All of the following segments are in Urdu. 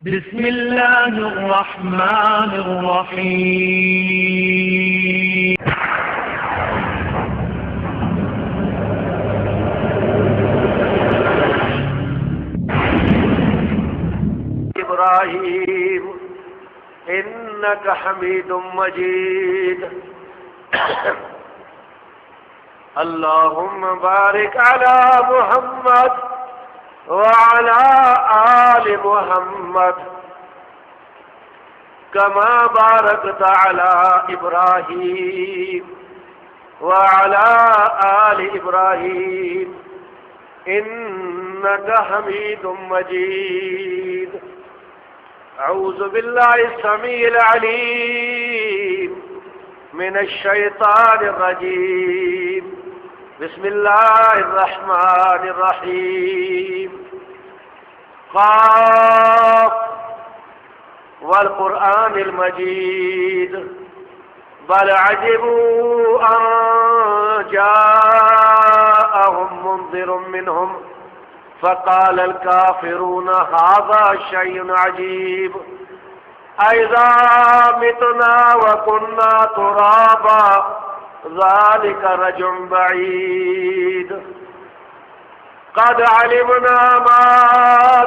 بسم الله الرحمن الرحيم. إبراهيم إنك حميد مجيد. اللهم بارك على محمد وعلى آل محمد كما باركت على إبراهيم وعلى آل إبراهيم إنك حميد مجيد. أعوذ بالله السميع العليم من الشيطان الرجيم. بسم الله الرحمن الرحيم. قاف والقرآن المجيد بل عجبوا أن جاءهم منذر منهم فقال الكافرون هذا شيء عجيب أإذا متنا وكنا ترابا ذلك رجع بعيد. قد علمنا ما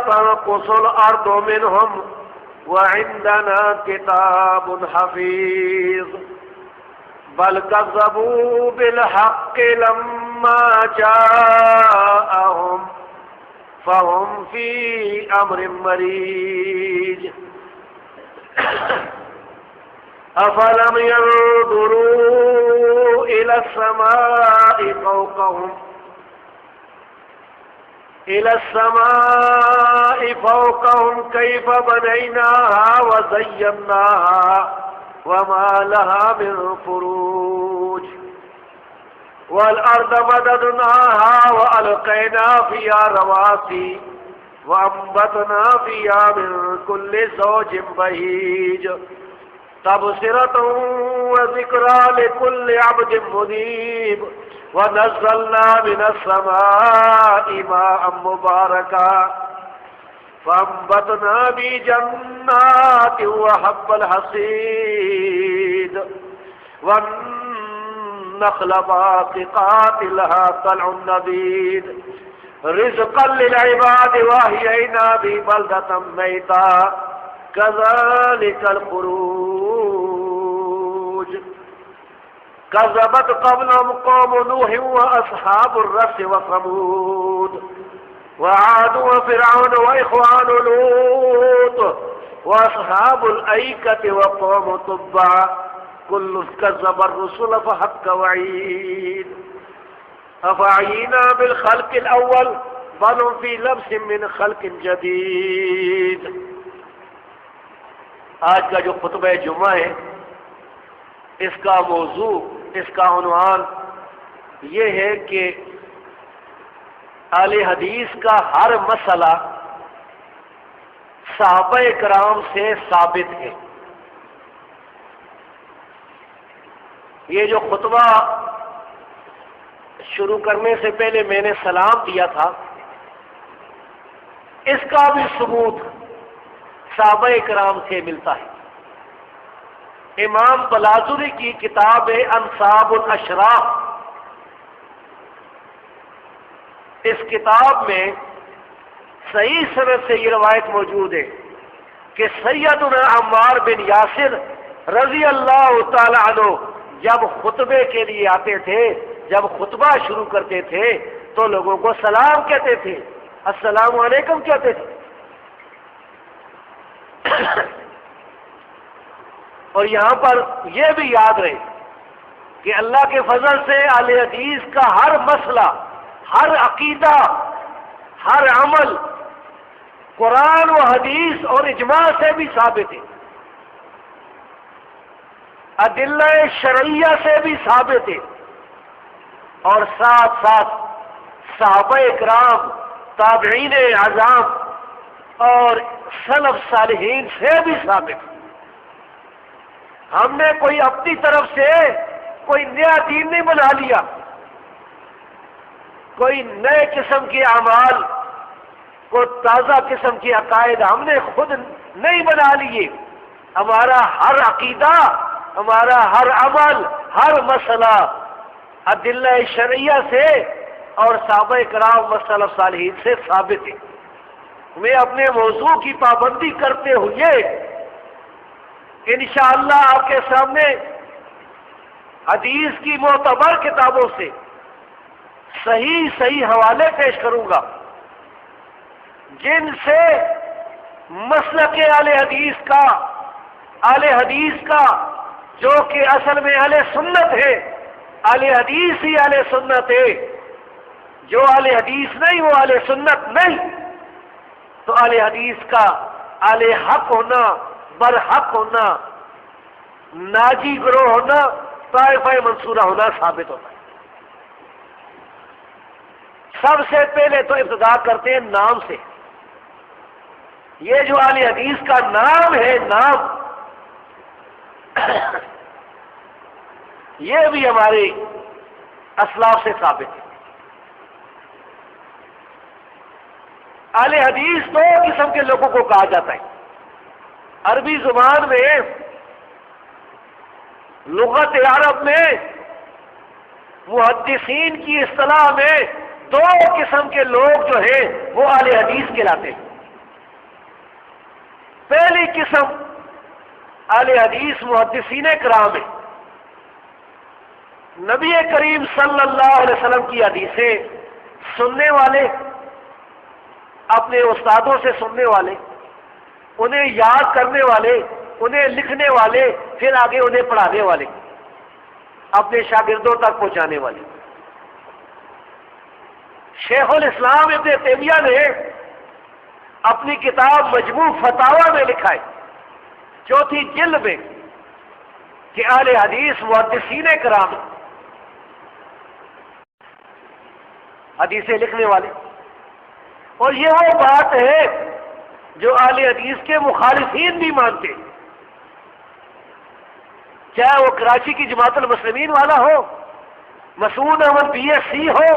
تنقص الأرض منهم وعندنا كتاب حفيظ. بل كذبوا بالحق لما جاءهم فهم في أمر مريج. أفلم ينظروا إلى السماء فوقهم كيف بنيناها وزيناها وما لها من فروج. والأرض مددناها وألقينا فيها رواسي وأنبتنا فيها من كل زوج بهيج تبصرة وذكرى لكل عبد منيب. ونزلنا من السماء ماء مباركا فأنبتنا به جنات وحب الحصيد والنخل باسقات لها طلع نضيد رزقا للعباد وأحيينا به بلدة ميتا كذلك الخروج. كذبت قبلهم قوم نوح وأصحاب الرس وثمود وعاد وفرعون وإخوان لوط وأصحاب الأيكة وقوم تبع كل كذب الرسل فحق وعيد. أفعينا بالخلق الأول بل هم في لبس من خلق جديد. آج کا جو خطبہ جمعہ ہے اس کا موضوع، اس کا عنوان یہ ہے کہ اہل حدیث کا ہر مسئلہ صحابہ کرام سے ثابت ہے. یہ جو خطبہ شروع کرنے سے پہلے میں نے سلام دیا تھا، اس کا بھی ثبوت صحابہ کرام سے ملتا ہے. امام بلاذری کی کتاب ہے انساب الاشراف، اس کتاب میں صحیح سند سے یہ روایت موجود ہے کہ سیدنا عمار بن یاسر رضی اللہ تعالی عنہ جب خطبے کے لیے آتے تھے، جب خطبہ شروع کرتے تھے تو لوگوں کو سلام کہتے تھے، السلام علیکم کہتے تھے. اور یہاں پر یہ بھی یاد رہے کہ اللہ کے فضل سے اہل حدیث کا ہر مسئلہ، ہر عقیدہ، ہر عمل قرآن و حدیث اور اجماع سے بھی ثابت ہے، ادلہ شرعیہ سے بھی ثابت ہے، اور ساتھ ساتھ صحابہ کرام، تابعین اعظام اور سلف صالحین سے بھی ثابت ہے. ہم نے کوئی اپنی طرف سے کوئی نیا دین نہیں بنا لیا، کوئی نئے قسم کے اعمال کو تازہ قسم کے عقائد ہم نے خود نہیں بنا لیے. ہمارا ہر عقیدہ، ہمارا ہر عمل، ہر مسئلہ ادلہ شرعیہ سے اور صحابہ کرام و سلف صالحین سے ثابت ہے. میں اپنے موضوع کی پابندی کرتے ہوئے انشاءاللہ آپ کے سامنے حدیث کی معتبر کتابوں سے صحیح حوالے پیش کروں گا جن سے مسلک اہل حدیث کا جو کہ اصل میں اہل سنت ہے، اہل حدیث ہی اہل سنت ہے. جو اہل حدیث نہیں وہ اہل سنت نہیں. تو اہل حدیث کا اہل حق ہونا، برحق ہونا، ناجی گروہ ہونا، طائفہ منصورہ ہونا ثابت ہوتا ہے. سب سے پہلے تو ابتدا کرتے ہیں نام سے. یہ جو اہل حدیث کا نام ہے، نام یہ بھی ہمارے اسلاف سے ثابت ہے. اہل حدیث دو قسم کے لوگوں کو کہا جاتا ہے. عربی زبان میں، لغت عرب میں، محدثین کی اصطلاح میں دو قسم کے لوگ جو ہیں وہ اہل حدیث کہلاتے ہیں. پہلی قسم اہل حدیث محدثین کرام ہے. نبی کریم صلی اللہ علیہ وسلم کی حدیثیں سننے والے، اپنے استادوں سے سننے والے، انہیں یاد کرنے والے، انہیں لکھنے والے، پھر آگے انہیں پڑھانے والے، اپنے شاگردوں تک پہنچانے والے. شیخ الاسلام ابن تیمیہ نے اپنی کتاب مجموع فتاوی میں لکھا ہے، چوتھی جلد میں، کہ اہل حدیث محدثین کرام، حدیثیں لکھنے والے. اور یہ وہ بات ہے جو اہل حدیث کے مخالفین بھی مانتے ہیں، چاہے وہ کراچی کی جماعت المسلمین والا ہو، مسعود احمد BSc ہو،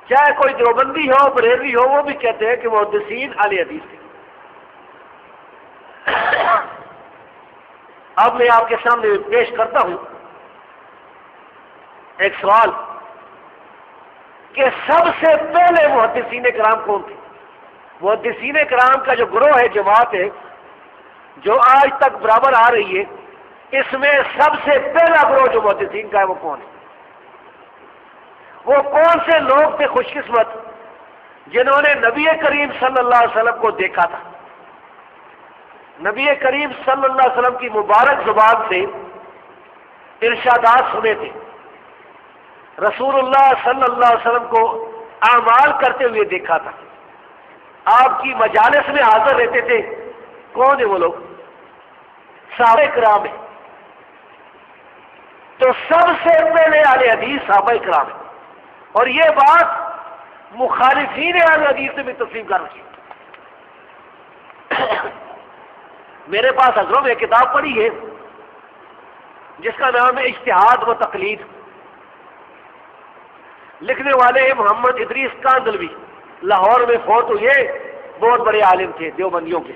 چاہے کوئی دیوبندی ہو، بریلوی ہو، وہ بھی کہتے ہیں کہ محدثین اہل حدیث ہیں. اب میں آپ کے سامنے پیش کرتا ہوں ایک سوال کہ سب سے پہلے محدثین کرام کون تھے؟ محدثین کرام کا جو گروہ ہے، جماعت ہے، جو آج تک برابر آ رہی ہے، اس میں سب سے پہلا گروہ جو محدثین کا ہے وہ کون ہے؟ وہ کون سے لوگ تھے خوش قسمت جنہوں نے نبی کریم صلی اللہ علیہ وسلم کو دیکھا تھا، نبی کریم صلی اللہ علیہ وسلم کی مبارک زبان سے ارشادات سنے تھے، رسول اللہ صلی اللہ علیہ وسلم کو اعمال کرتے ہوئے دیکھا تھا، آپ کی مجالس میں حاضر رہتے تھے. کون ہیں وہ لوگ؟ صحابہ کرام ہیں. تو سب سے پہلے اہل حدیث صحابہ کرام ہیں، اور یہ بات مخالفین اہل حدیث سے بھی تسلیم کر رکھی. میرے پاس حضروں میں کتاب پڑھی ہے جس کا نام ہے اجتہاد و تقلید. لکھنے والے ہیں محمد ادریس کاندلوی، لاہور میں فوت ہوئے، بہت بڑے عالم تھے دیوبندیوں کے.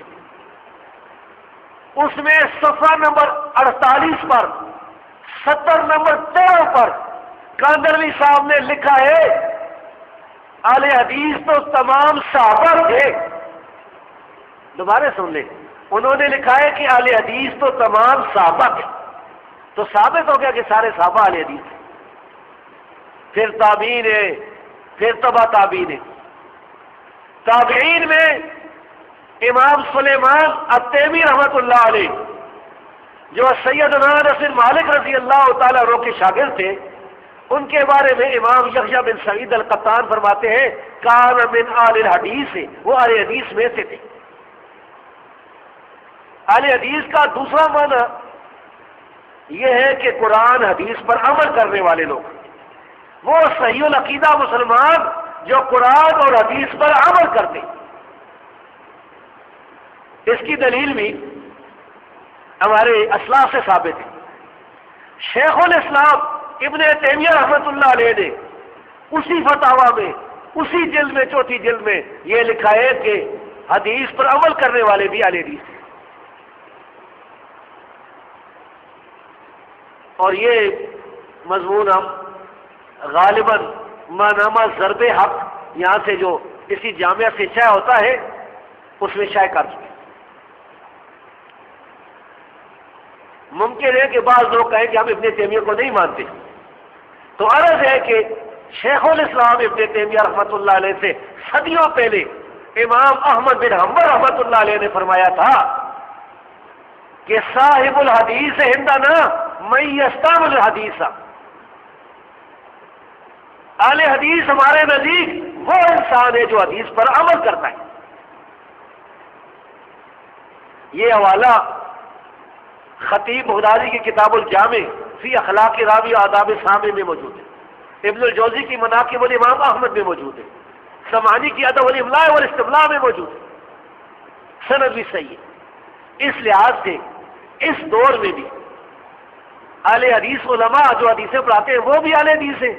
اس میں صفحہ نمبر 48 پر، 70 نمبر 13 پر کاندلوی صاحب نے لکھا ہے اہل حدیث تو تمام صحابہ تھے. دوبارہ سن لیں، انہوں نے لکھا ہے کہ اہل حدیث تو تمام صحابہ تھے. تو ثابت ہو گیا کہ سارے صحابہ اہل حدیث تھے. پھر تابعین ہے، پھر تبع تابعین ہے. تابعین میں امام سلیمان التیمی رحمۃ اللہ علیہ، جو سیدنا انس بن مالک رضی اللہ تعالیٰ عنہ کے شاگرد تھے، ان کے بارے میں امام یحییٰ بن سعید القطان فرماتے ہیں کان من آل الحدیث، وہ اہل حدیث میں سے تھے. اہل حدیث کا دوسرا معنی یہ ہے کہ قرآن حدیث پر عمل کرنے والے لوگ، وہ صحیح العقیدہ مسلمان جو قرآن اور حدیث پر عمل کرتے. اس کی دلیل بھی ہمارے اسلاف سے ثابت ہے. شیخ الاسلام ابن تیمیہ رحمۃ اللہ علیہ نے اسی فتاوی میں اسی جلد میں چوتھی جلد میں یہ لکھا ہے کہ حدیث پر عمل کرنے والے بھی اہل حدیث ہیں. اور یہ مضمون ہم غالباً ماہنامہ ضرب حق یہاں سے جو اسی جامعہ سے شائع ہوتا ہے اس میں شائع کر چکے. ممکن ہے کہ بعض لوگ کہیں کہ ہم ابن تیمیہ کو نہیں مانتے، تو عرض ہے کہ شیخ الاسلام ابن تیمیہ رحمۃ اللہ علیہ سے صدیوں پہلے امام احمد بن حنبل رحمۃ اللہ علیہ نے فرمایا تھا کہ صاحب الحدیث عندنا من یستعمل الحدیث، اہل حدیث ہمارے نزدیک وہ انسان ہے جو حدیث پر عمل کرتا ہے. یہ حوالہ خطیب بغدادی کی کتاب الجامع فی اخلاق راوی و آداب سامع میں موجود ہے، ابن الجوزی کی مناقب الامام احمد میں موجود ہے، سمعانی کی ادب الاملاء والاستملاء میں موجود ہے، سند بھی صحیح ہے. اس لحاظ سے اس دور میں بھی اہل حدیث علماء جو حدیثیں پڑھاتے ہیں وہ بھی اہل حدیث ہیں،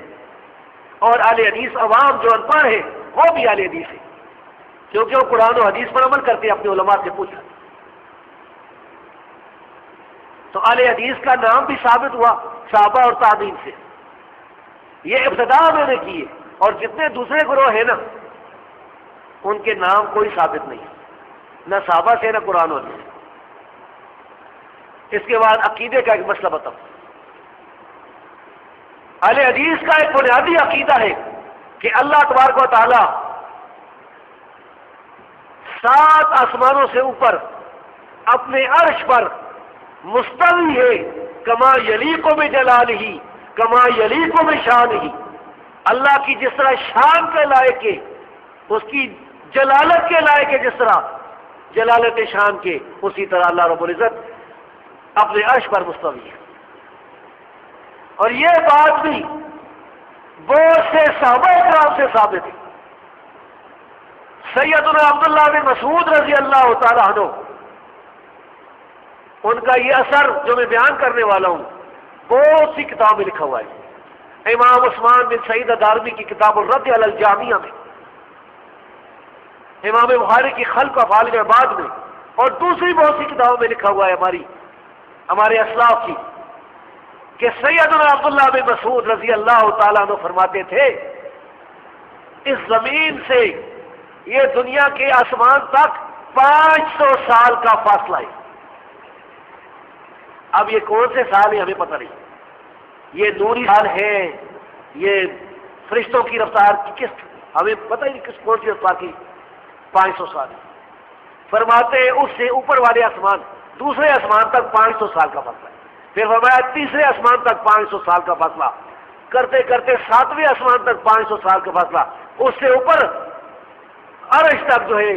اور اہل حدیث عوام جو ان پڑھ ہیں وہ بھی اہل حدیث ہیں، کیونکہ وہ قرآن و حدیث پر عمل کرتے ہیں. اپنے علماء سے پوچھا تو اہل حدیث کا نام بھی ثابت ہوا صحابہ اور تابعین سے. یہ ابتدا میں نے کی ہے، اور جتنے دوسرے گروہ ہیں نا ان کے نام کوئی ثابت نہیں، نہ صحابہ سے نہ قرآن و حدیث سے. اس کے بعد عقیدے کا ایک مسئلہ بتاؤں. اہل حدیث کا ایک بنیادی عقیدہ ہے کہ اللہ تبارک و تعالی 7 آسمانوں سے اوپر اپنے عرش پر مستوی ہے، کما یلیق بجلالہ کما یلیق بشانہ. اللہ کی جس طرح شان کے لائق ہے، اس کی جلالت کے لائق ہے، جس طرح جلالت شان کے، اسی طرح اللہ رب العزت اپنے عرش پر مستوی ہے. اور یہ بات بھی بہت سے صحابہ کرام سے ثابت ہے. سیدنا عبداللہ بن مسعود رضی اللہ تعالیٰ عنہ، ان کا یہ اثر جو میں بیان کرنے والا ہوں بہت سی کتاب میں لکھا ہوا ہے. امام عثمان بن سعید دارمی کی کتاب الرد علی الجامعہ میں، امام بخاری کی خلق و افعال العباد میں، اور دوسری بہت سی کتابوں میں لکھا ہوا ہے ہمارے اسلاف کی، کہ سیدنا عبداللہ بن مسعود رضی اللہ تعالیٰ عنہ فرماتے تھے اس زمین سے یہ دنیا کے آسمان تک 500 سال کا فاصلہ ہے. اب یہ کون سے سال ہیں ہمیں پتہ نہیں، یہ نوری سال ہے، یہ فرشتوں کی رفتار کی کس، ہمیں پتہ ہی نہیں کس کون سی رفتار کی 500 سال ہے. فرماتے ہیں اس سے اوپر والے آسمان دوسرے آسمان تک 500 سال کا فاصلہ ہے. پھر فرمایا تیسرے آسمان تک 500 سال کا فاصلہ، کرتے کرتے 7ویں آسمان تک 500 سال کا فاصلہ، اس سے اوپر عرش تک جو ہے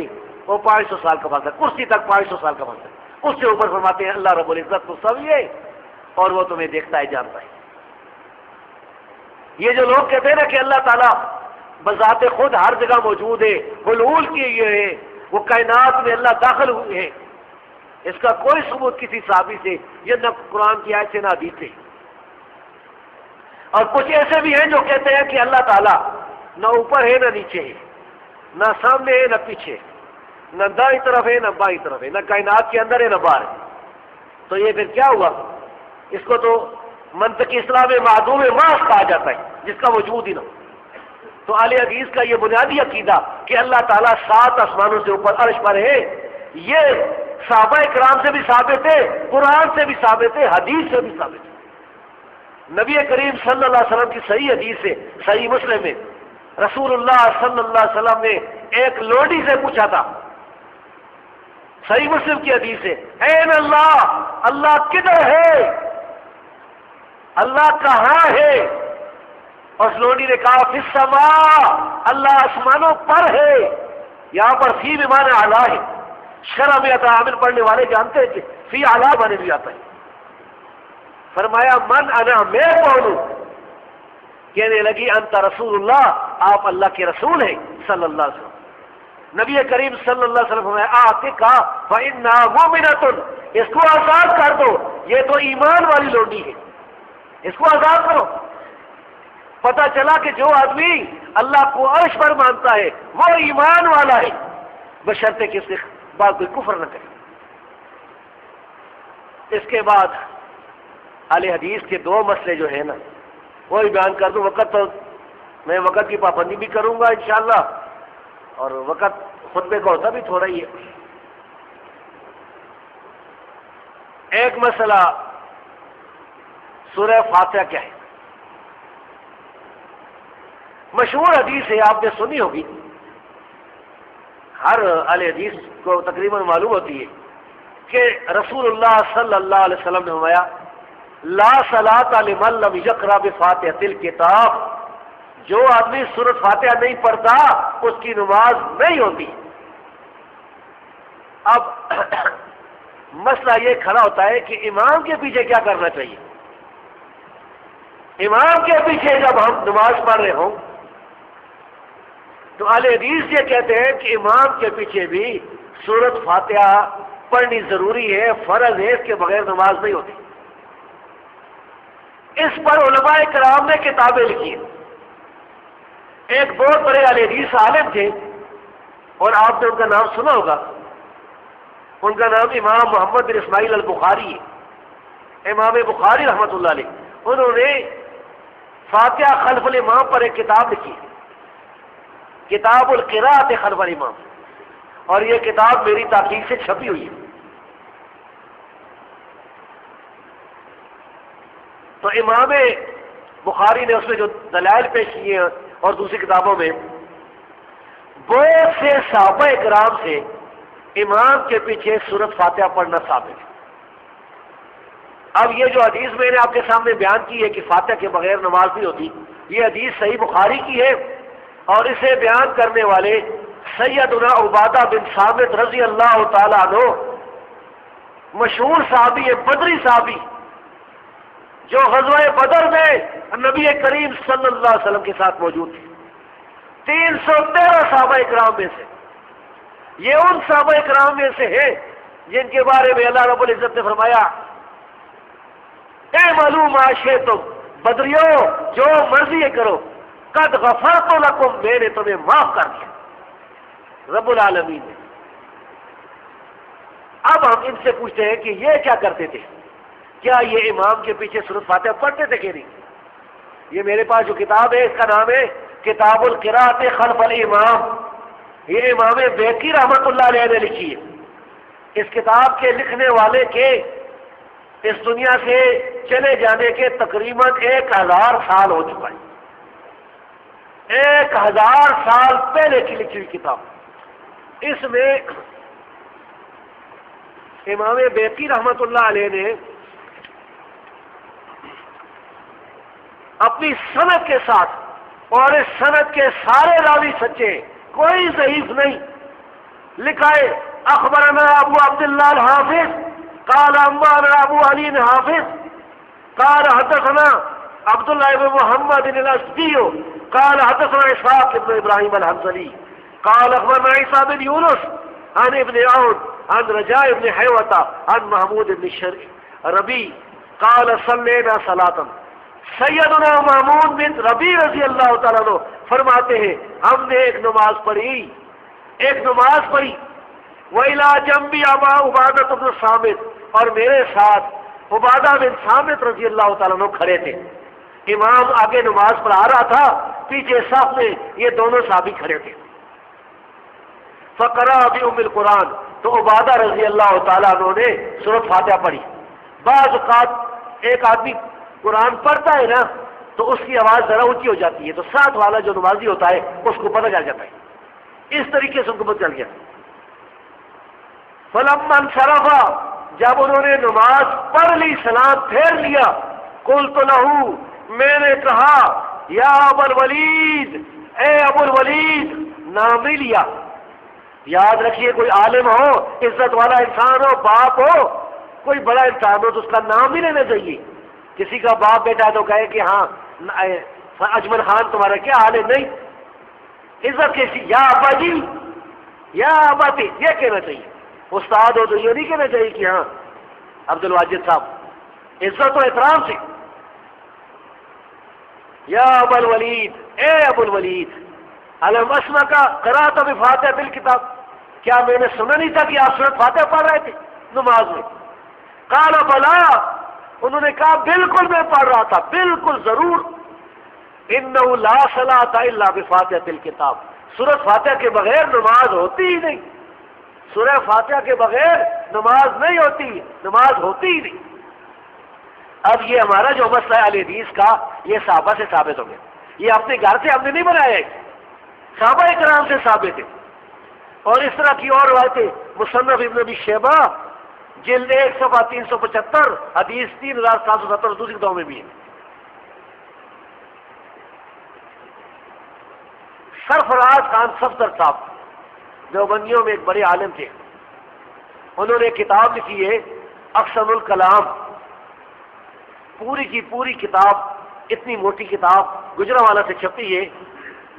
وہ 500 سال کا فاصلہ، کرسی تک 500 سال کا فاصلہ، اس سے اوپر فرماتے ہیں اللہ رب العزت تو سب یہ اور وہ تمہیں دیکھتا ہے جانتا ہے. یہ جو لوگ کہتے ہیں نا کہ اللہ تعالیٰ بذات خود ہر جگہ موجود ہے، حلول کیے ہوئے ہے، وہ کائنات میں اللہ داخل ہوئے ہیں، اس کا کوئی ثبوت کسی صحابی سے یہ نہ قرآن کی آیت سے نہ حدیث سے. اور کچھ ایسے بھی ہیں جو کہتے ہیں کہ اللہ تعالیٰ نہ اوپر ہے نہ نیچے ہے، نہ سامنے ہے نہ پیچھے، نہ دائیں طرف ہے نہ بائیں طرف ہے، نہ کائنات کے اندر ہے نہ باہر ہے. تو یہ پھر کیا ہوا؟ اس کو تو منطقی اصطلاح میں معدوم محض کہا جاتا ہے، جس کا وجود ہی نہ ہو. تو اہل حدیث کا یہ بنیادی عقیدہ کہ اللہ تعالیٰ 7 آسمانوں سے اوپر عرش پر ہے، یہ صحابہ کرام سے بھی ثابت ہے، قرآن سے بھی ثابت ہے، حدیث سے بھی ثابت ہے. نبی کریم صلی اللہ علیہ وسلم کی صحیح حدیث ہے، صحیح مسلم میں، رسول اللہ صلی اللہ علیہ وسلم نے ایک لوڈی سے پوچھا تھا، صحیح مسلم کی حدیث ہے، این اللہ، اللہ کدھر ہے، اللہ کہاں ہے؟ اور اس لوڈی نے کہا فی السماء، اللہ آسمانوں پر ہے. یہاں پر فی بمعنی اعلیٰ ہے، شرح میں عامل پڑھنے والے جانتے ہیں کہ فی اعلیٰ معنی بھی آتا ہے. فرمایا من انا، میں کون ہوں؟ کہنے لگی انت رسول اللہ، آپ اللہ کے رسول ہیں صلی اللہ علیہ وسلم. نبی کریم صلی اللہ علیہ وسلم فرمایا آتقا فإنہا مؤمنۃ، اس کو آزاد کر دو، یہ تو ایمان والی لوڈی ہے، اس کو آزاد کرو. پتہ چلا کہ جو آدمی اللہ کو عرش پر مانتا ہے وہ ایمان والا ہے، بشرطے کہ اس کے بعد کوئی کفر نہ کرے۔ اس کے بعد اہل حدیث کے دو مسئلے جو ہیں نا وہی بیان کر دوں۔ وقت تو میں وقت کی پابندی بھی کروں گا انشاءاللہ، اور وقت خطبے کا ہوتا بھی تھوڑا ہی ہے۔ ایک مسئلہ سورہ فاتحہ کیا ہے؟ مشہور حدیث ہے، آپ نے سنی ہوگی، ہر اہل حدیث کو تقریباً معلوم ہوتی ہے کہ رسول اللہ صلی اللہ علیہ وسلم نے فرمایا لا صلاۃ لمن لم یقرأ بفاتحۃ الکتاب، جو آدمی سورۃ فاتحہ نہیں پڑھتا اس کی نماز نہیں ہوتی۔ اب مسئلہ یہ کھڑا ہوتا ہے کہ امام کے پیچھے کیا کرنا چاہیے؟ امام کے پیچھے جب ہم نماز پڑھ رہے ہوں تو اہل حدیث یہ کہتے ہیں کہ امام کے پیچھے بھی سورۃ فاتحہ پڑھنی ضروری ہے، فرض ہے، اس کے بغیر نماز نہیں ہوتی۔ اس پر علماء کرام نے کتابیں لکھی ہیں۔ ایک بہت بڑے اہل حدیث عالم تھے اور آپ نے ان کا نام سنا ہوگا، ان کا نام امام محمد بن اسماعیل البخاری ہے، امام بخاری رحمۃ اللہ علیہ۔ انہوں نے فاتحہ خلف الامام پر ایک کتاب لکھی ہے، کتاب القراءۃ خلف الامام، اور یہ کتاب میری تحقیق سے چھپی ہوئی ہے۔ تو امام بخاری نے اس میں جو دلائل پیش کیے ہیں اور دوسری کتابوں میں بہت سے صحابہ کرام سے امام کے پیچھے سورۃ فاتحہ پڑھنا ثابت ہے۔ اب یہ جو حدیث میں نے آپ کے سامنے بیان کی ہے کہ فاتحہ کے بغیر نماز نہیں ہوتی، یہ حدیث صحیح بخاری کی ہے، اور اسے بیان کرنے والے سیدنا عبادہ بن صامت رضی اللہ تعالیٰ عنہ مشہور صحابی ہے، بدری صحابی، جو غزوہ بدر میں نبی کریم صلی اللہ علیہ وسلم کے ساتھ موجود تھے۔ 313 صحابہ اکرام میں سے یہ ان صحابہ اکرام میں سے ہے جن کے بارے میں اللہ رب العزت نے فرمایا اعملوا ما شئتم، بدریو جو مرضی کرو، قد غفرت لکم، میں نے تمہیں معاف کر دیا، رب العالمین نے۔ اب ہم ان سے پوچھتے ہیں کہ یہ کیا کرتے تھے؟ کیا یہ امام کے پیچھے سورۃ فاتحہ پڑھتے تھے کہ نہیں؟ یہ میرے پاس جو کتاب ہے اس کا نام ہے کتاب القراءۃ خلف الامام، یہ امام بیقی رحمۃ اللہ علیہ نے لکھی ہے۔ اس کتاب کے لکھنے والے کے اس دنیا سے چلے جانے کے تقریباً 1000 سال ہو چکا ہے، 1000 سال پہلے کی لکھی ہوئی کتاب۔ اس میں امام بیقی رحمۃ اللہ علیہ نے اپنی سند کے ساتھ، اور اس سند کے سارے راوی سچے، کوئی ضعیف نہیں، لکھا ہے اخبرنا ابو عبداللہ الحافظ قال انبانا ابو علی حافظ قال حدثنا عبداللہ بن محمد الاسدی قال حدثنا اسحاق بن ابراہیم الحنظلی قال اخبرنا عیسیٰ بن یونس عن ابن عون عن رجاء بن حیوۃ عن محمود بن ربی قال صلینا صلاۃ، سیدنا محمود بن ربی رضی اللہ تعالیٰ عنہ فرماتے ہیں ہم نے ایک نماز پڑھی وَإِلَىٰ جَنبِي أَبَا عُبَادَةَ بْنُ صَامِتَ، اور میرے ساتھ عبادہ بن صامت رضی اللہ تعالیٰ عنہ کھڑے تھے۔ امام آگے نماز پڑھا رہا تھا، پیچھے صف میں یہ دونوں صحابی کھڑے تھے۔ فقرأ بأم القرآن، تو عبادہ رضی اللہ تعالیٰ عنہ نے سورۃ فاتحہ پڑھی۔ بعض اوقات ایک آدمی قرآن پڑھتا ہے نا تو اس کی آواز ذرا اونچی ہو جاتی ہے، تو ساتھ والا جو نمازی ہوتا ہے اس کو پتہ چل جاتا ہے، اس طریقے سے ان کو پتہ چل گیا۔ فلما انصرف، جب انہوں نے نماز پڑھ لی، سلام پھیر لیا، قلت له، میں نے کہا یا ابو الولید، اے ابو الولید، نام نہیں لیا۔ یاد رکھیے کوئی عالم ہو، عزت والا انسان ہو، باپ ہو، کوئی بڑا انسان ہو تو اس کا نام نہیں لینا چاہیے۔ کسی کا باپ بیٹا تو کہے کہ ہاں اجمل خان تمہارا کیا حال ہے، نہیں، عزت کیسی، یا ابا جی، یا اباتی، یہ کہنا چاہیے۔ استاد ہو تو یہ نہیں کہنا چاہیے کہ ہاں عبد الواجد صاحب، عزت و احترام سے۔ یا ابو الولید، اے ابو الولید، الم اسمع کا قرأت بفاتحۃ الکتاب، کیا میں نے سنا نہیں تھا کہ آپ سورۃ فاتحہ پڑھ رہے تھے نماز میں؟ قال بلا، انہوں نے کہا بالکل میں پڑھ رہا تھا، بالکل ضرور۔ انہ لا صلاۃ الا بفاتحۃ الکتاب، سورۃ فاتحہ کے بغیر نماز ہوتی ہی نہیں، سورہ فاتحہ کے بغیر نماز نہیں ہوتی، نماز ہوتی ہی نہیں۔ اب یہ ہمارا جو مسئلہ ہے اہل حدیث کا، یہ صحابہ سے ثابت ہو گیا، یہ اپنے گھر سے ہم نے نہیں بنایا ہے، صحابہ کرام سے ثابت ہے۔ اور اس طرح کی اور روایتیں مصنف ابن ابی شیبہ جلد 1 صفحہ 375 حدیث 3770 دوسری کتابوں میں بھی ہے۔ سرفراز خان صفدر صاحب دیوبندیوں میں ایک بڑے عالم تھے، انہوں نے کتاب لکھی ہے احسن الکلام، پوری کی پوری کتاب، اتنی موٹی کتاب گجرانوالہ سے چھپی ہے،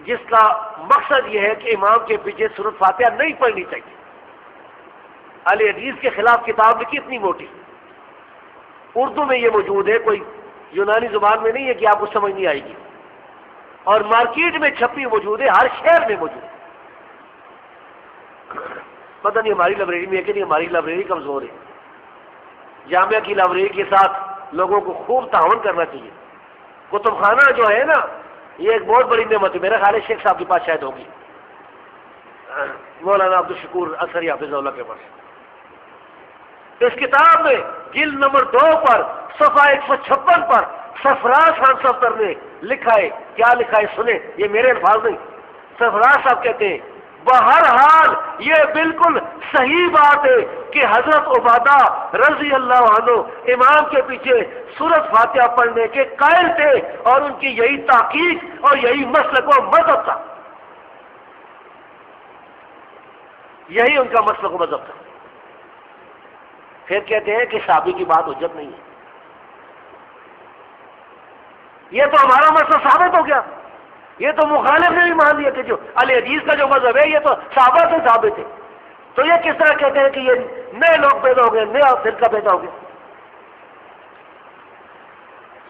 جس کا مقصد یہ ہے کہ امام کے پیچھے سورۃ فاتحہ نہیں پڑھنی چاہیے۔ اہل حدیث کے خلاف کتاب لکھی اتنی موٹی، اردو میں یہ موجود ہے، کوئی یونانی زبان میں نہیں ہے کہ آپ کو سمجھ نہیں آئے گی، اور مارکیٹ میں چھپی موجود ہے، ہر شہر میں موجود ہے۔ پتہ نہیں ہماری لائبریری میں ہے کہ نہیں، ہماری لائبریری کمزور ہے۔ جامعہ کی لائبریری کے ساتھ لوگوں کو خوب تعاون کرنا چاہیے۔ کتب خانہ جو ہے نا، یہ ایک بہت بڑی نعمت ہے، میرا خیال ہے شیخ صاحب کے پاس شاید ہوگی، مولانا عبدالشکور اثری حافظ اللہ کے پاس۔ اس کتاب میں جلد نمبر 2 پر صفحہ 156 پر سرفراز خان صفدر نے لکھا ہے، کیا لکھا ہے سنیں، یہ میرے الفاظ نہیں، سرفراز صاحب کہتے ہیں بہرحال یہ بالکل صحیح بات ہے کہ حضرت عبادہ رضی اللہ عنہ امام کے پیچھے سورۃ فاتحہ پڑھنے کے قائل تھے، اور ان کی یہی تحقیق اور یہی مسلک و مذہب تھا، یہی ان کا مسلک و مذہب تھا۔ پھر کہتے ہیں کہ صحابی کی بات حجت نہیں ہے، یہ تو ہمارا مسئلہ ثابت ہو گیا، یہ تو مخالف نے بھی مان لیا کہ جو اہل حدیث کا جو مذہب ہے یہ تو صحابہ سے ثابت ہے، تو یہ کس طرح کہتے ہیں کہ یہ نئے لوگ پیدا ہو گئے، نیا فرقہ پیدا ہو گیا؟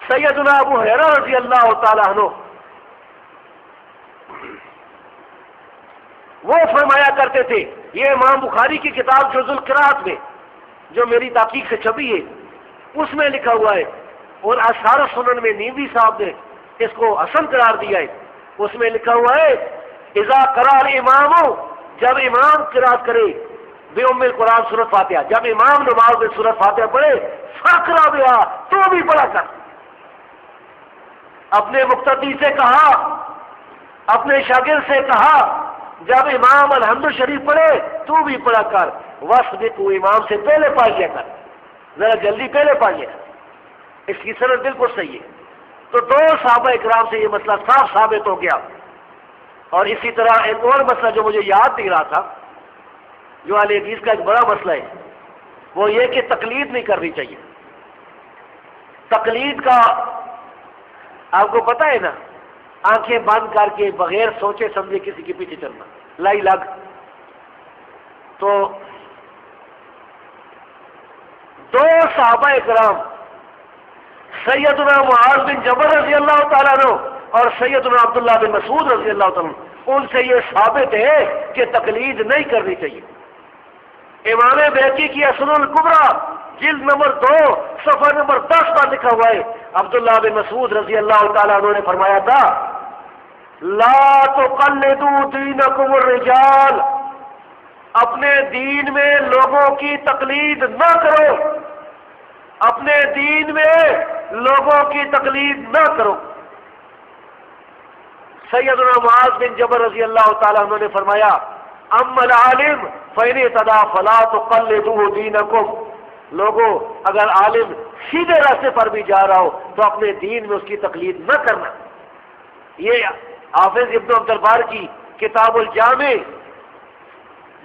سیدنا ابو ہریرہ رضی اللہ تعالیٰ عنہ وہ فرمایا کرتے تھے، یہ امام بخاری کی کتاب جز القراءت میں جو میری تحقیق سے چھپی ہے اس میں لکھا ہوا ہے، اور اثار السنن میں نیوی صاحب نے اس کو حسن قرار دیا ہے، اس میں لکھا ہوا ہے اذا قرأ الامام، جب امام قرات کرے بأم القرآن سورۃ فاتحہ، جب امام نماز میں سورۃ فاتحہ پڑھے فقرأ بہا، تو بھی پڑھا کر۔ اپنے مقتدی سے کہا، اپنے شاگرد سے کہا جب امام الحمد شریف پڑھے تو بھی پڑھا کر، وسبق، امام سے پہلے پڑھ لیا کر، ذرا جلدی پہلے پڑھ لیا کر۔ اس کی سند بالکل صحیح ہے۔ تو 2 صحابہ اکرام سے یہ مسئلہ صاف ثابت ہو گیا۔ اور اسی طرح ایک اور مسئلہ جو مجھے یاد نہیں رہا تھا، جو اہل حدیث کا ایک بڑا مسئلہ ہے، وہ یہ کہ تقلید نہیں کرنی چاہیے۔ تقلید کا آپ کو پتہ ہے نا، آنکھیں بند کر کے بغیر سوچے سمجھے کسی کے پیچھے چلنا، لائی لگ۔ تو 2 صحابہ اکرام سیدنا معاذ بن جبل رضی اللہ تعالیٰ عنہ اور سیدنا عبداللہ بن مسعود رضی اللہ تعالیٰ عنہ، ان سے یہ ثابت ہے کہ تقلید نہیں کرنی چاہیے۔ امام بہقی کی اصل الکبریٰ جلد نمبر 2 صفحہ نمبر 10 پر لکھا ہوا ہے، عبداللہ بن مسعود رضی اللہ تعالیٰ عنہ نے فرمایا تھا لا تقلدوا دینکم الرجال، اپنے دین میں لوگوں کی تقلید نہ کرو، اپنے دین میں لوگوں کی تقلید نہ کرو۔ سیدنا معاذ بن جبل رضی اللہ تعالیٰ عنہ نے فرمایا اما العالم فإن اهتدى فلا تقلدوا دینکم، لوگوں اگر عالم سیدھے راستے پر بھی جا رہا ہو تو اپنے دین میں اس کی تقلید نہ کرنا۔ یہ حافظ ابن عبد البر کی کتاب الجامع،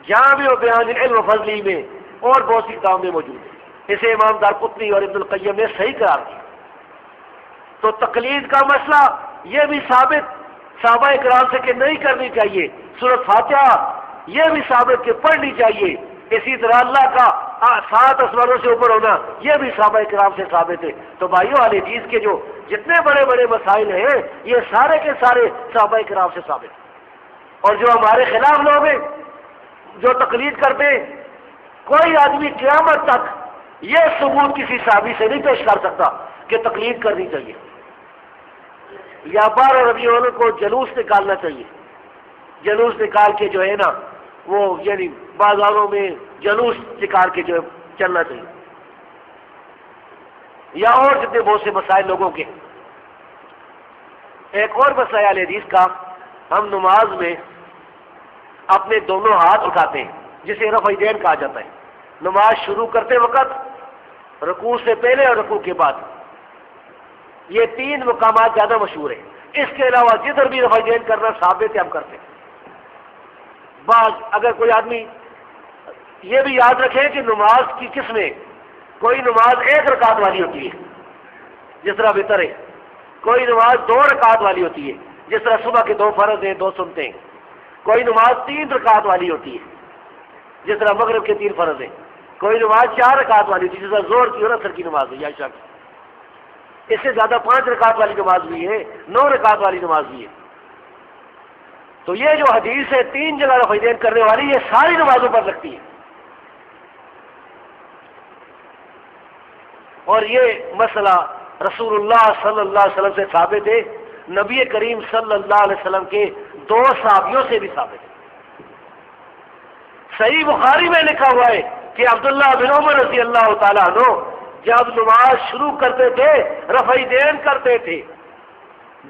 جامع بیان العلم و فضلی میں اور بہت سی کتابوں میں موجود ہے، اسے امام دارقطنی اور ابن القیم نے صحیح قرار دیا۔ تو تقلید کا مسئلہ یہ بھی ثابت صحابہ اکرام سے کہ نہیں کرنی چاہیے، سورۃ فاتحہ یہ بھی ثابت کہ پڑھنی چاہیے۔ اسی طرح اللہ کا 7 آسمانوں سے اوپر ہونا، یہ بھی صحابہ کرام سے ثابت ہے۔ تو بھائیوں، اہل حدیث کے جو جتنے بڑے بڑے مسائل ہیں یہ سارے کے سارے صحابہ کرام سے ثابت ہیں۔ اور جو ہمارے خلاف لوگ ہیں جو تقلید کرتے ہیں، کوئی آدمی قیامت تک یہ ثبوت کسی صحابی سے نہیں پیش کر سکتا کہ تقلید کرنی چاہیے یا 12 ربیع الاول کو جلوس نکالنا چاہیے، جلوس نکال کے جو ہے نا وہ یعنی بازاروں میں جلوس نکال کے جو ہے چلنا چاہیے، یا اور جتنے بہت سے مسائل لوگوں کے۔ ایک اور مسئلہ اہل حدیث کا، ہم نماز میں اپنے دونوں ہاتھ اٹھاتے ہیں جسے رفع یدین کہا جاتا ہے، نماز شروع کرتے وقت، رکوع سے پہلے اور رکوع کے بعد۔ یہ 3 مقامات زیادہ مشہور ہیں، اس کے علاوہ جدھر بھی رفع یدین کرنا ثابت ہے ہم کرتے ہیں۔ بعض اگر کوئی آدمی یہ بھی یاد رکھے کہ نماز کی قسمیں، کوئی نماز 1 رکعت والی ہوتی ہے جس طرح وتر ہے، کوئی نماز 2 رکعت والی ہوتی ہے جس طرح صبح کے 2 فرض ہیں 2 سنتے ہیں، کوئی نماز 3 رکعت والی ہوتی ہے جس طرح مغرب کے 3 فرض ہیں، کوئی نماز 4 رکعت والی ہوتی ہے جس طرح زہر کی اور عصر کی نماز ہے یا عشاء کی، اس سے زیادہ 5 رکعت والی نماز بھی ہے، 9 رکعت والی نماز بھی ہے۔ تو یہ جو حدیث ہے 3 جگہ رفع یدین کرنے والی، یہ ساری نمازوں پر لگتی ہے۔ اور یہ مسئلہ رسول اللہ صلی اللہ علیہ وسلم سے ثابت ہے، نبی کریم صلی اللہ علیہ وسلم کے 2 صحابیوں سے بھی ثابت ہے۔ صحیح بخاری میں لکھا ہوا ہے کہ عبداللہ بن عمر رضی اللہ تعالیٰ عنہ جب نماز شروع کرتے تھے رفع یدین کرتے تھے،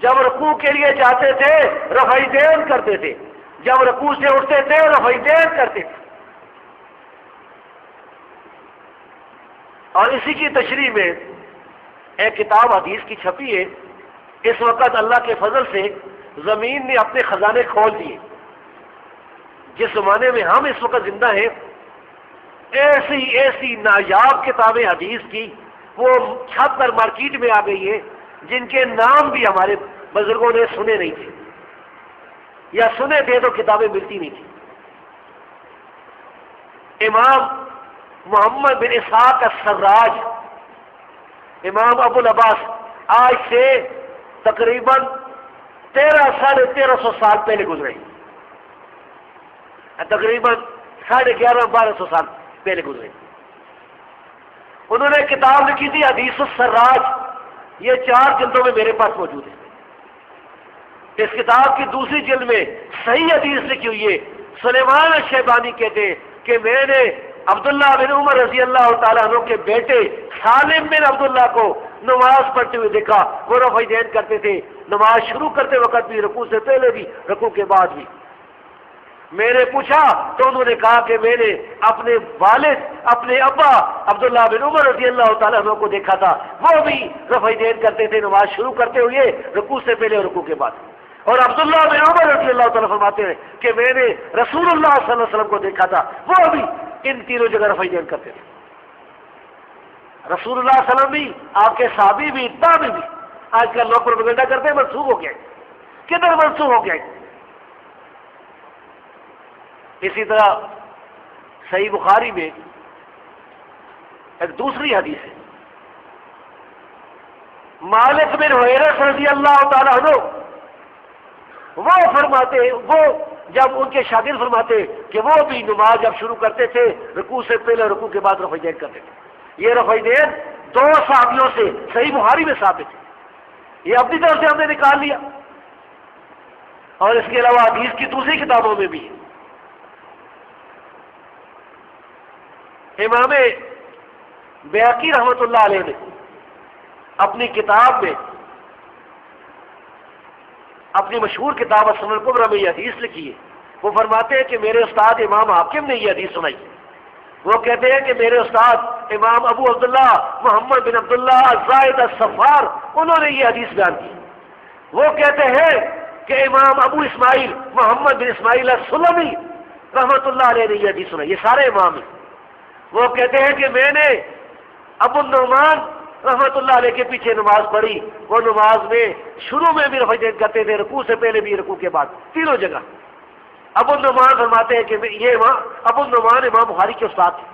جب رکوع کے لیے جاتے تھے رفع یدین کرتے تھے، جب رکوع سے اٹھتے تھے رفع یدین کرتے تھے۔ اور اسی کی تشریح میں ایک کتاب حدیث کی چھپی ہے۔ اس وقت اللہ کے فضل سے زمین نے اپنے خزانے کھول دیے، جس زمانے میں ہم اس وقت زندہ ہیں ایسی نایاب کتابیں حدیث کی وہ چھت پر مارکیٹ میں آ گئی ہے، جن کے نام بھی ہمارے بزرگوں نے سنے نہیں تھے، یا سنے تھے تو کتابیں ملتی نہیں تھی۔ امام محمد بن اسحاق السراج، امام ابو العباس، آج سے تقریباً 1300 سال پہلے گزرے، تقریباً 1150 سال پہلے گزرے۔ انہوں نے کتاب لکھی تھی حدیث السراج، یہ 4 جلدوں میں میرے پاس موجود ہے۔ اس کتاب کی دوسری جلد میں صحیح حدیث لکھی ہوئی ہے۔ سلیمان الشیبانی کہتے ہیں کہ میں نے عبداللہ بن عمر رضی اللہ تعالیٰ عنہ کے بیٹے سالم بن عبداللہ کو نماز پڑھتے ہوئے دیکھا، وہ رفع یدین کرتے تھے، نماز شروع کرتے وقت بھی، رکوع سے پہلے بھی، رکوع کے بعد بھی۔ میں نے پوچھا تو انہوں نے کہا کہ میں نے اپنے والد، اپنے ابا عبداللہ بن عمر رضی اللہ تعالیٰ عنہ کو دیکھا تھا، وہ بھی رفع یدین کرتے تھے نماز شروع کرتے ہوئے، رکوع سے پہلے اور رکوع کے بعد۔ اور عبداللہ بن عمر رضی اللہ تعالیٰ فرماتے ہیں کہ میں نے رسول اللہ صلی اللہ علیہ وسلم کو دیکھا تھا، وہ بھی ان تینوں جگہ رفع یدین کرتے تھے۔ رسول اللہ صلی اللہ علیہ وسلم بھی، آپ کے صحابی بھی، تابعی بھی۔ آج کل لوگ پروپیگنڈا کرتے ہیں منسوخ ہو گیا، کدھر منسوخ ہو گیا؟ اسی طرح صحیح بخاری میں ایک دوسری حدیث ہے، مالک بن حویرث رضی اللہ تعالیٰ عنہ وہ فرماتے، وہ جب ان کے شاگرد فرماتے کہ وہ بھی نماز جب شروع کرتے تھے رکوع سے پہلے رکوع کے بعد رفع یدین کرتے تھے۔ یہ رفع یدین 2 صحابیوں سے صحیح بخاری میں ثابت ہے، یہ اپنی طرف سے ہم نے نکال لیا، اور اس کے علاوہ حدیث کی دوسری کتابوں میں بھی ہے۔ امام بیہقی رحمۃ اللہ علیہ نے اپنی کتاب میں، اپنی مشہور کتاب السنن الکبریٰ میں یہ حدیث لکھی ہے۔ وہ فرماتے ہیں کہ میرے استاد امام حاکم نے یہ حدیث سنائی۔ وہ کہتے ہیں کہ میرے استاد امام ابو عبداللہ محمد بن عبداللہ الزاہد الصفار، انہوں نے یہ حدیث بیان کی۔ وہ کہتے ہیں کہ امام ابو اسماعیل محمد بن اسماعیل السلمی رحمۃ اللہ علیہ نے یہ حدیث سنائی۔ یہ سارے امام ہیں۔ وہ کہتے ہیں کہ میں نے ابو النعمان رحمۃ اللہ علیہ کے پیچھے نماز پڑھی، وہ نماز میں شروع میں بھی رفع یدین کرتے تھے، رکوع سے پہلے بھی، رکوع کے بعد، تینوں جگہ۔ ابو النعمان فرماتے ہیں کہ یہ ابو النعمان امام بخاری کے استاد تھے،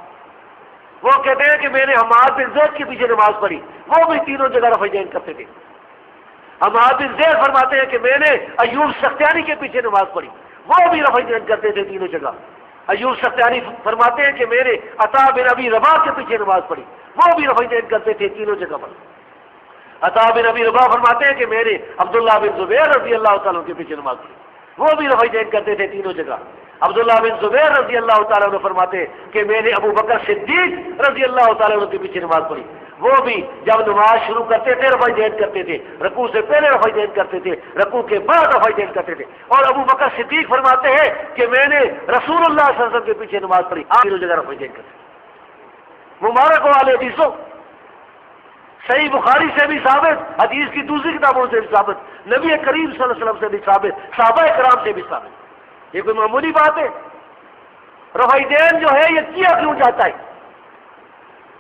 وہ کہتے ہیں کہ میں نے حماد بن زید کے پیچھے نماز پڑھی، وہ بھی تینوں جگہ رفع یدین کرتے تھے۔ حماد بن زید فرماتے ہیں کہ میں نے ایوب سختیانی کے پیچھے نماز پڑھی، وہ بھی رفع یدین کرتے تھے تینوں جگہ۔ ایوب سختیانی فرماتے ہیں کہ میں نے عطا بن ابی رباح کے پیچھے نماز پڑھی، وہ بھی رفع یدین کرتے تھے تینوں جگہ پر۔ عطا بن ابی رباح فرماتے ہیں کہ میں نے عبداللہ بن زبیر رضی اللہ تعالیٰ کے پیچھے نماز پڑھی، وہ بھی رفع یدین کرتے تھے تینوں جگہ۔ عبداللہ بن زبیر رضی اللہ تعالیٰ عنہ فرماتے ہیں کہ میں نے ابو بکر صدیق رضی اللہ تعالیٰ عنہ کے پیچھے نماز پڑھی، وہ بھی جب نماز شروع کرتے تھے رفع یدین کرتے تھے، رکوع سے پہلے رفع یدین کرتے تھے، رکوع کے بعد رفع یدین کرتے تھے۔ اور ابو بکر صدیق فرماتے ہیں کہ میں نے رسول اللہ صلی اللہ علیہ وسلم کے پیچھے نماز پڑھی، تینوں جگہ رفع یدین کرتے تھے۔ مبارک والے حدیثوں، صحیح بخاری سے بھی ثابت، حدیث کی دوسری کتابوں سے بھی ثابت، نبی کریم صلی اللہ علیہ وسلم سے بھی ثابت، صحابہ کرام سے بھی ثابت۔ یہ کوئی معمولی بات ہے؟ رفع یدین جو ہے یہ کیا کیوں جاتا ہے؟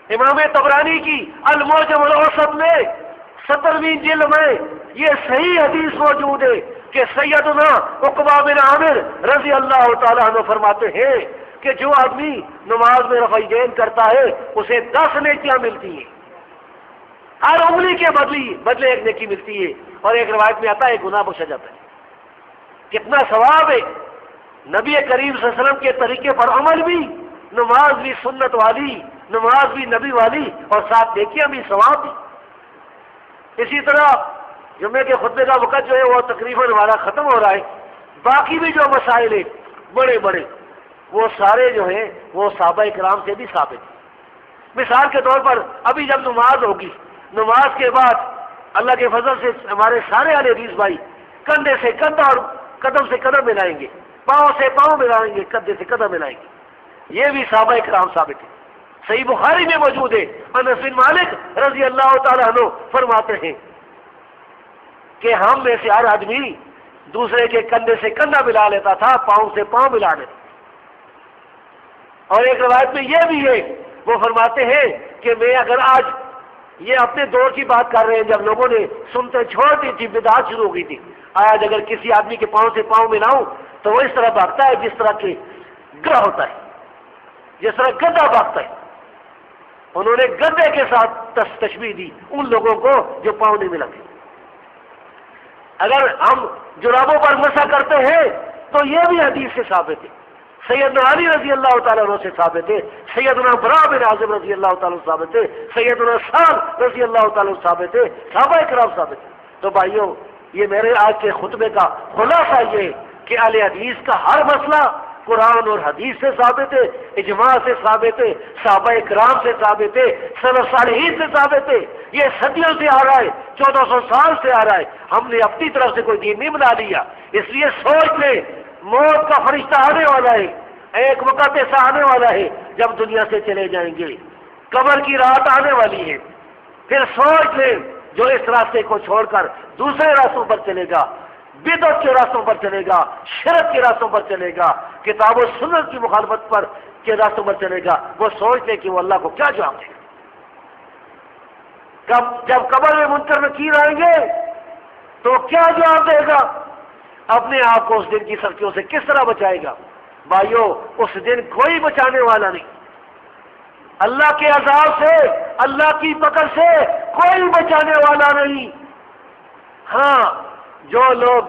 امام طبرانی کی المعجم الاوسط میں 70ویں جلد میں یہ صحیح حدیث موجود ہے کہ سیدنا عقبہ بن عامر رضی اللہ تعالیٰ عنہ فرماتے ہیں کہ جو آدمی نماز میں رفع یدین کرتا ہے اسے 10 نیکیاں ملتی ہیں، ہر انگلی کے بدلے ایک نیکی ملتی ہے، اور ایک روایت میں آتا ہے گناہ بخشا جاتا ہے۔ کتنا ثواب ہے! نبی کریم صلی اللہ علیہ وسلم کے طریقے پر عمل بھی، نماز بھی سنت والی، نماز بھی نبی والی، اور ساتھ نیکیاں بھی، ثواب بھی۔ اسی طرح جمعے کے خطبے کا وقت جو ہے وہ تقریباً ہمارا ختم ہو رہا ہے، باقی بھی جو مسائل ہیں بڑے بڑے وہ سارے جو ہیں وہ صحابہ کرام سے بھی ثابت ہیں۔ مثال کے طور پر ابھی جب نماز ہوگی، نماز کے بعد اللہ کے فضل سے ہمارے سارے اہل حدیث بھائی کندھے سے کندھا اور قدم سے قدم ملائیں گے، پاؤں سے پاؤں ملائیں گے، کندھے سے قدم ملائیں گے، یہ بھی صحابہ کرام ثابت ہے۔ صحیح بخاری میں موجود ہے، انس بن مالک رضی اللہ تعالیٰ عنہ فرماتے ہیں کہ ہم میں سے ہر آدمی دوسرے کے کندھے سے کندھا ملا لیتا تھا، پاؤں سے پاؤں ملا لیتا۔ اور ایک روایت میں یہ بھی ہے، وہ فرماتے ہیں کہ میں اگر آج، یہ اپنے دور کی بات کر رہے ہیں جب لوگوں نے سنتے چھوڑ دی تھی، بدعت شروع ہو گئی تھی، آج اگر کسی آدمی کے پاؤں سے پاؤں ملاؤں تو وہ اس طرح بھاگتا ہے جس طرح کہ گدھا ہوتا ہے، جس طرح گدھا بھاگتا ہے۔ انہوں نے گدھے کے ساتھ تشبیہ دی ان لوگوں کو جو پاؤں نہیں ملاتے۔ اگر ہم جرابوں پر مسح کرتے ہیں تو یہ بھی حدیث سے ثابت ہے، سیدنا علی رضی اللہ تعالیٰ عنہ سے ثابت ہے، سیدنا براء بن عازب رضی اللہ تعالیٰ عنہ ثابت ہے، سیدنا سعد رضی اللہ تعالیٰ عنہ ثابت ہے، صحابہ کرام ثابت ہے۔ تو بھائیوں، یہ میرے آج کے خطبے کا خلاصہ یہ ہے کہ اہل حدیث کا ہر مسئلہ قرآن اور حدیث سے ثابت ہے، اجماع سے ثابت ہے، صحابہ کرام سے ثابت ہے، سلف صالحین سے ثابت ہے۔ یہ صدیوں سے آ رہا ہے، 1400 سال سے آ رہا ہے، ہم نے اپنی طرف سے کوئی دین نہیں بنا لیا۔ اس لیے سوچ لیں، موت کا فرشتہ آنے والا ہے، ایک وقت ایسا آنے والا ہے جب دنیا سے چلے جائیں گے، قبر کی رات آنے والی ہے۔ پھر سوچ لیں، جو اس راستے کو چھوڑ کر دوسرے راستوں پر چلے گا، بدعت کے راستوں پر چلے گا، شرک کے راستوں پر چلے گا، کتاب و سنت کی مخالفت پر کے راستوں پر چلے گا، وہ سوچ لے کہ وہ اللہ کو کیا جواب دے گا۔ جب قبر میں منکر نکیر آئیں گے تو کیا جواب دے گا؟ اپنے آپ کو اس دن کی سختیوں سے کس طرح بچائے گا؟ بھائیو، اس دن کوئی بچانے والا نہیں، اللہ کے عذاب سے، اللہ کی پکڑ سے کوئی بچانے والا نہیں۔ ہاں، جو لوگ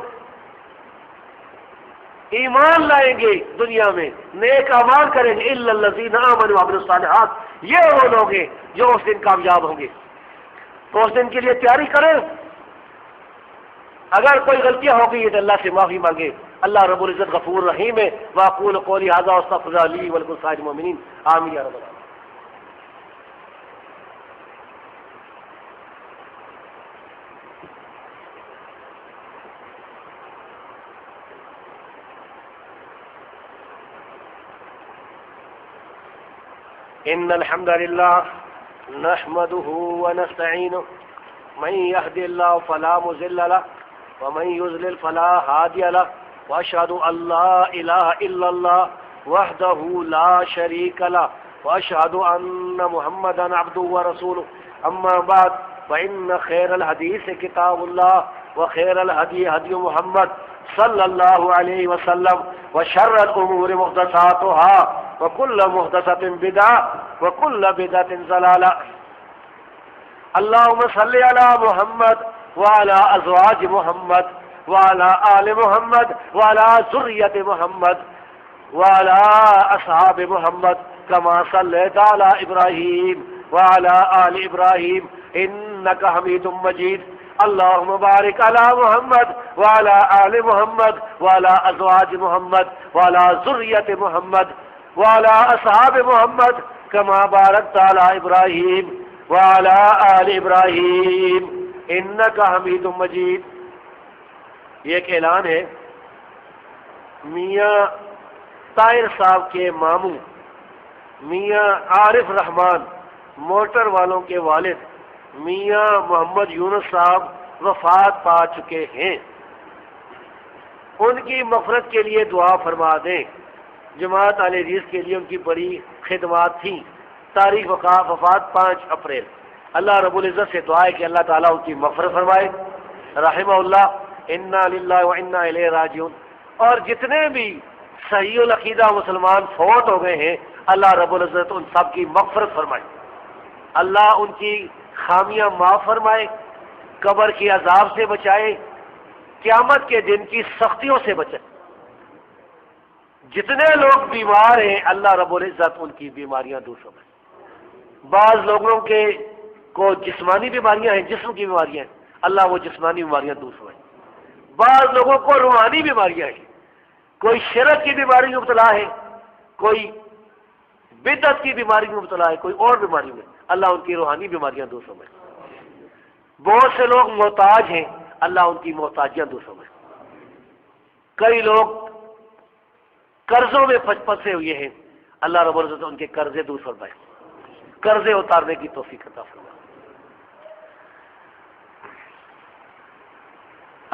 ایمان لائیں گے دنیا میں، نیک اعمال کریں گے، الا الذین آمنوا وعملوا الصالحات، یہ وہ لوگ ہیں جو اس دن کامیاب ہوں گے۔ تو اس دن کے لیے تیاری کریں۔ اگر کوئی غلطیاں ہو گئی ہے تو اللہ سے معافی مانگے، اللہ رب العزت غفور رحیم ہے۔ واقول قولی ھذا واستغفر اللہ لی ولکم سائر المؤمنین، آمین یا رب العالمین۔ ان الحمد لله نحمده ونستعينه، من يهد الله فلا مضل له ومن يضلل فلا هادي له، واشهد ان لا اله الا الله وحده لا شريك له، واشهد ان محمدا عبده ورسوله، اما بعد فان خير الحديث كتاب الله وخير الهدي هدي محمد صلى الله عليه وسلم، وشر الامور محدثاتها وكل محدثة بدعة وكل بدعة ضلالة اللهم صل على محمد وعلى أزواج محمد وعلى آل محمد وعلى ذرية محمد وعلى أصحاب محمد كما صليت على إبراهيم وعلى آل إبراهيم إنك حميد مجيد اللهم بارك على محمد وعلى آل محمد وعلى أزواج محمد وعلى ذرية محمد وعلى أصحاب محمد كما باركت على إبراهيم وعلى آل إبراهيم إنك حميد مجيد۔ یہ ایک اعلان ہے، میاں طاہر صاحب کے ماموں میاں عارف رحمان موٹر والوں کے والد میاں محمد یونس صاحب وفات پا چکے ہیں، ان کی مغفرت کے لیے دعا فرما دیں۔ جماعت اہل حدیث کے لیے ان کی بڑی خدمات تھیں۔ تاریخ وفات 5 اپریل۔ اللہ رب العزت سے دعا ہے کہ اللہ تعالیٰ ان کی مغفرت فرمائے، رحمہ اللہ، انا للہ و انا الیہ راجعون۔ اور جتنے بھی صحیح العقیدہ مسلمان فوت ہو گئے ہیں، اللہ رب العزت ان سب کی مغفرت فرمائے، اللہ ان کی خامیاں معاف فرمائے، قبر کی عذاب سے بچائے، قیامت کے دن کی سختیوں سے بچائے۔ جتنے لوگ بیمار ہیں اللہ رب العزت ان کی بیماریاں دور فرمائے۔ بعض لوگوں کو جسمانی بیماریاں ہیں، جسم کی بیماریاں ہیں، اللہ وہ جسمانی بیماریاں دور فرمائے۔ بعض لوگوں کو روحانی بیماریاں ہیں، کوئی شرک کی بیماری میں مبتلا ہے، کوئی بدعت کی بیماری میں مبتلا ہے، کوئی اور بیماری میں، اللہ ان کی روحانی بیماریاں دور فرمائے۔ بہت سے لوگ محتاج ہیں، اللہ ان کی محتاجیاں دور فرمائے۔ کئی لوگ قرضوں میں پھنسے ہوئے ہیں، اللہ رب العزت ان کے قرضے دور فرمائے، قرضے اتارنے کی توفیق عطا فرمائے۔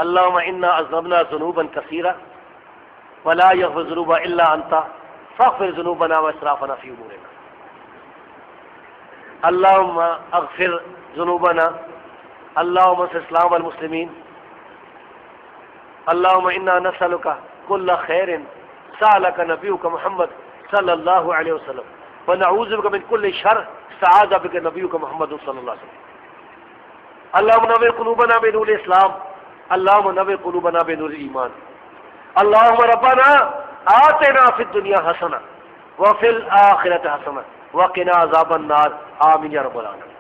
اللهم انا اذنبنا ذنوبا كثيرا ولا يغفر الذنوب الا انت فاغفر ذنوبنا واسرافنا في امورنا اللهم اغفر ذنوبنا اللهم انصر الاسلام والمسلمين اللهم انا نسألك كل خير سألك نبيك محمد صلى الله عليه وسلم ونعوذ بك من كل شر استعاذ بك نبيك محمد صلى الله عليه وسلم اللهم نور قلوبنا بنور الاسلام اللهم نور قلوبنا بنور الایمان اللهم ربنا آتنا في الدنيا حسنة وفي الآخرة حسنة وقنا عذاب النار آمين يا رب العالمين۔